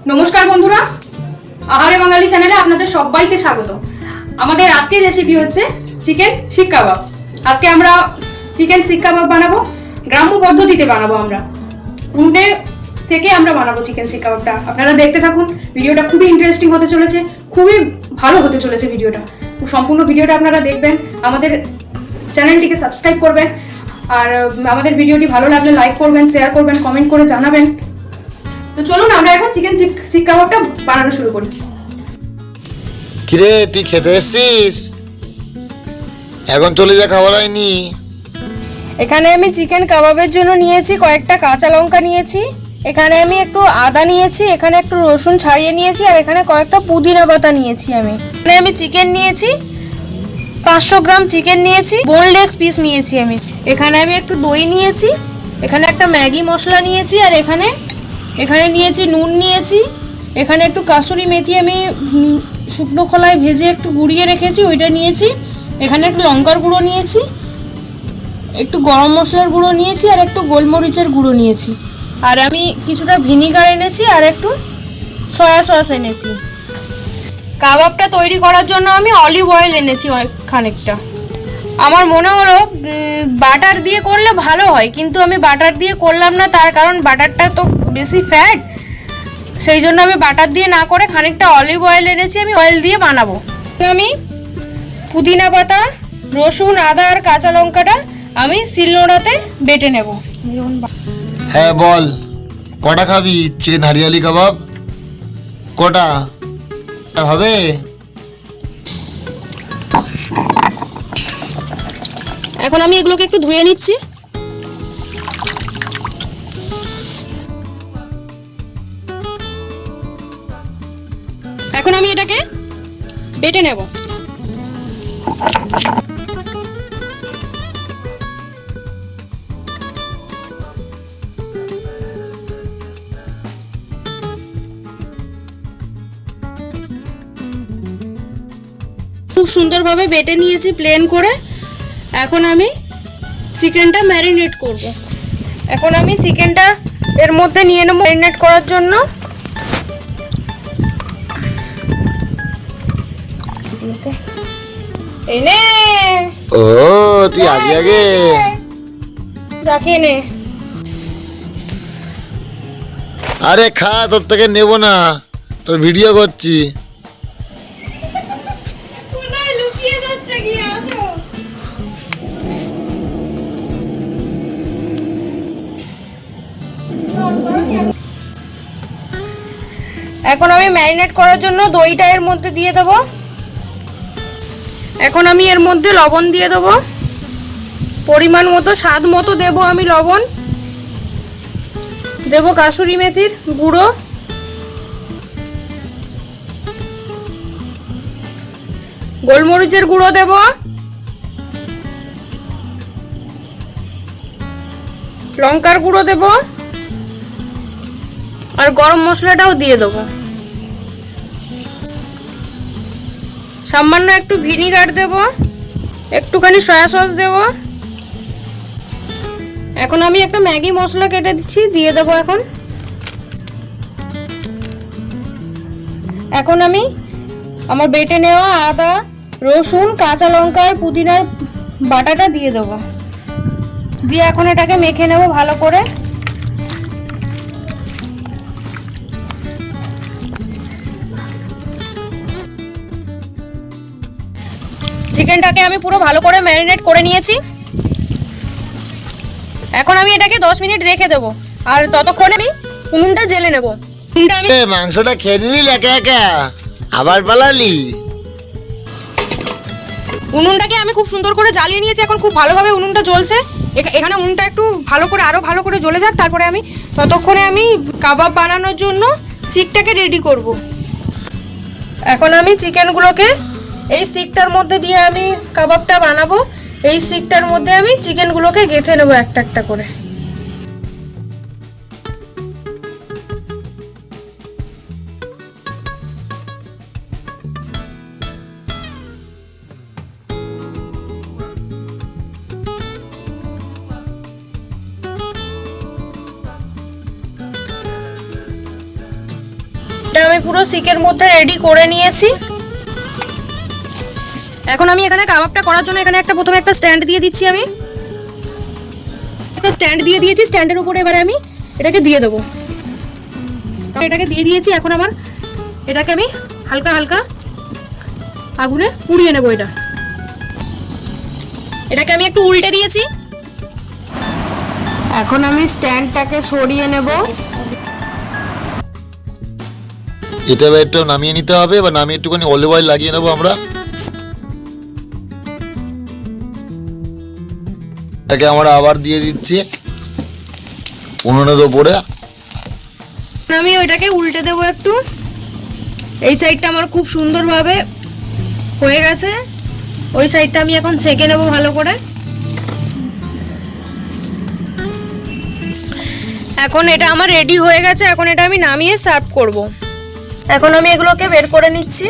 নমস্কার বন্ধুরা, আহারে বাঙালি চ্যানেলে আপনাদের সবাইকে স্বাগত। আমাদের আজকের রেসিপি হচ্ছে চিকেন শিক কাবাব। আজকে আমরা চিকেন শিক কাবাব বানাবো, গ্রাম্য পদ্ধতিতে বানাবো। আমরা উনুনে সেকে আমরা বানাবো চিকেন শিক কাবাবটা। আপনারা দেখতে থাকুন, ভিডিওটা খুবই ইন্টারেস্টিং হতে চলেছে, খুবই ভালো হতে চলেছে ভিডিওটা। সম্পূর্ণ ভিডিওটা আপনারা দেখবেন, আমাদের চ্যানেলটিকে সাবস্ক্রাইব করবেন, আর আমাদের ভিডিওটি ভালো লাগলে লাইক করবেন, শেয়ার করবেন, কমেন্ট করে জানাবেন। তো চলুন আমরা এখন চিকেন শিক কাবাবটা বানানো শুরু করি। কিরে, তুই খেতে এসছিস? এখন চলে যা, খাবার হয়নি। এখানে আমি চিকেন কাবাবের জন্য নিয়েছি কয়েকটা কাঁচা লঙ্কা নিয়েছি, এখানে আমি একটু আদা নিয়েছি, এখানে একটু রসুন ছাড়িয়ে নিয়েছি, আর এখানে কয়েকটা পুদিনা পাতা নিয়েছি। এখানে আমি চিকেন নিয়েছি 500 গ্রাম চিকেন নিয়েছি, বোনলেস পিস নিয়েছি আমি। এখানে আমি একটু দই নিয়েছি, এখানে একটা ম্যাগি মশলা নিয়েছি, আর এখানে নিয়েছি নুন নিয়েছি, এখানে একটু কাসুরি মেথি আমি শুকনো খোলায় ভেজে একটু গুঁড়িয়ে রেখেছি, ওইটা নিয়েছি। এখানে একটু লঙ্কার গুঁড়ো নিয়েছি, একটু গরম মশলার গুঁড়ো নিয়েছি, আর একটু গোলমরিচের গুঁড়ো নিয়েছি, আর আমি কিছুটা ভিনিগার এনেছি, আর একটু সয়া সস এনেছি। কাবাবটা তৈরি করার জন্য আমি অলিভ অয়েল এনেছি খানিকটা। আমার মনে হলো বাটার দিয়ে করলে ভালো হয়, কিন্তু আমি বাটার দিয়ে করলাম না, তার কারণ বাটারটা তো বেশি ফ্যাট, সেই জন্য আমি বাটার দিয়ে না করে খানিকটা অলিভ অয়েল এনেছি, আমি অয়েল দিয়ে বানাবো। আমি পুদিনা পাতা, রসুন, আদা আর কাঁচা লঙ্কাটা আমি শিলনোড়াতে বেটে নেব। হ্যাঁ বল, কটা খাবি চিকেন হারিয়ালি কাবাব? কটা হবে? এখন আমি এগুলোকে একটু ধুয়ে নিচ্ছি। এখন আমি এটাকে বেটে নেব। খুব সুন্দরভাবে বেটে নিয়েছি প্লেন করে। এখন আমি চিকেনটা ম্যারিনেট করব। এখন আমি চিকেনটা এর মধ্যে নিয়ে নেব ম্যারিনেট করার জন্য। এই নে, ও তুই আগে আগে রাখে নে। আরে খা, তোর থেকে নেবো না, তোর ভিডিও করছি। এখন আমি ম্যারিনেট করার জন্য দইটা এর মধ্যে দিয়ে দেবো। এখন আমি এর মধ্যে লবণ দিয়ে দেবো, পরিমাণ মতো, স্বাদ মতো দেবো আমি লবণ। দেবো কাসুরি মেথির গুঁড়ো, গোলমরিচের গুঁড়ো দেব, লঙ্কার গুঁড়ো দেব, আর গরম মশলাটাও দিয়ে দেবো। সামান্য একটু ভিনিগার দেব, একটুখানি সয়া সস দেব। এখন আমি একটা ম্যাগি মশলা কেটে দিচ্ছি, দিয়ে দেবো। এখন আমি আমার বেটে নেওয়া আদা, রসুন, কাঁচা লঙ্কা আর পুদিনার বাটাটা দিয়ে দেবো। দিয়ে এখন এটাকে মেখে নেব ভালো করে। চিকেনটাকে আমি পুরো ভালো করে ম্যারিনেট করে নিয়েছি। এখন আমি এটাকে 10 মিনিট রেখে দেব, আর ততক্ষণে আমি উনুনটা জ্বেলে নেব। মাংসটা খেয়ে নিলি একা একা, আবার পালালি। উনুনটাকে আমি খুব সুন্দর করে জ্বালিয়ে নিয়েছি, এখন খুব ভালোভাবে উনুনটা জ্বলছে। এখানে উনুনটা একটু আরো ভালো করে জ্বলে যাক, তারপরে আমি ততক্ষণে আমি কাবাব বানানোর জন্য শিকটাকে রেডি করব। এখন আমি চিকেনগুলোকে এই শিকটার মধ্যে দিয়ে আমি কাবাবটা বানাবো। এই শিকটার মধ্যে আমি চিকেনগুলোকে গেঁথে নেবো একটা একটা করে। আমি পুরো শিকের মধ্যে রেডি করে নিয়েছি। এখন আমি এখানে কাবাবটা করার জন্য এখানে প্রথমে একটা স্ট্যান্ড দিয়ে দিচ্ছি। আমি একটা স্ট্যান্ড দিয়ে দিয়েছি, স্ট্যান্ডের উপরে এবারে আমি এটাকে দিয়ে দেবো। এটাকে দিয়ে দিয়েছি, এখন আবার এটাকে আমি হালকা হালকা আগুনে পুড়িয়ে নেবো। এটাকে আমি একটু উল্টে দিয়েছি। এখন আমি স্ট্যান্ডটাকে সরিয়ে নেব। এটা এবার একটু নামিয়ে নিতে হবে, বা নামিয়ে একটুখানি অলিভ অয়েল লাগিয়ে নেবো আমরা। এটাকে আমরা আবার দিয়ে দিচ্ছি উনুনের ওপরে। আমি ওইটাকে উল্টে দেবো একটু। এই সাইডটা আমার খুব সুন্দরভাবে হয়ে গেছে, ওই সাইডটা আমি এখন ছেঁকে নেবো ভালো করে। এখন এটা আমার রেডি হয়ে গেছে, এখন এটা আমি নামিয়ে সার্ভ করব। এখন আমি এগুলোকে বের করে নিচ্ছি।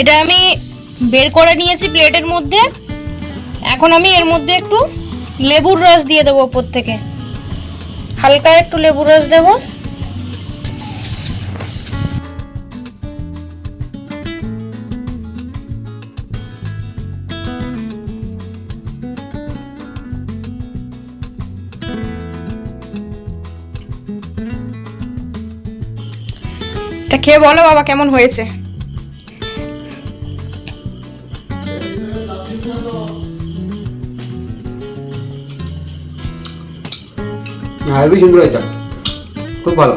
এটা আমি বের করে নিয়েছি প্লেটের মধ্যে। এখন আমি এর মধ্যে একটু লেবুর রস দিয়ে দেবো, উপর থেকে হালকা একটু লেবুর রস দেবো। এটা খেয়ে বলো বাবা কেমন হয়েছে। হেবি সুন্দর হয়েছে, খুব ভালো।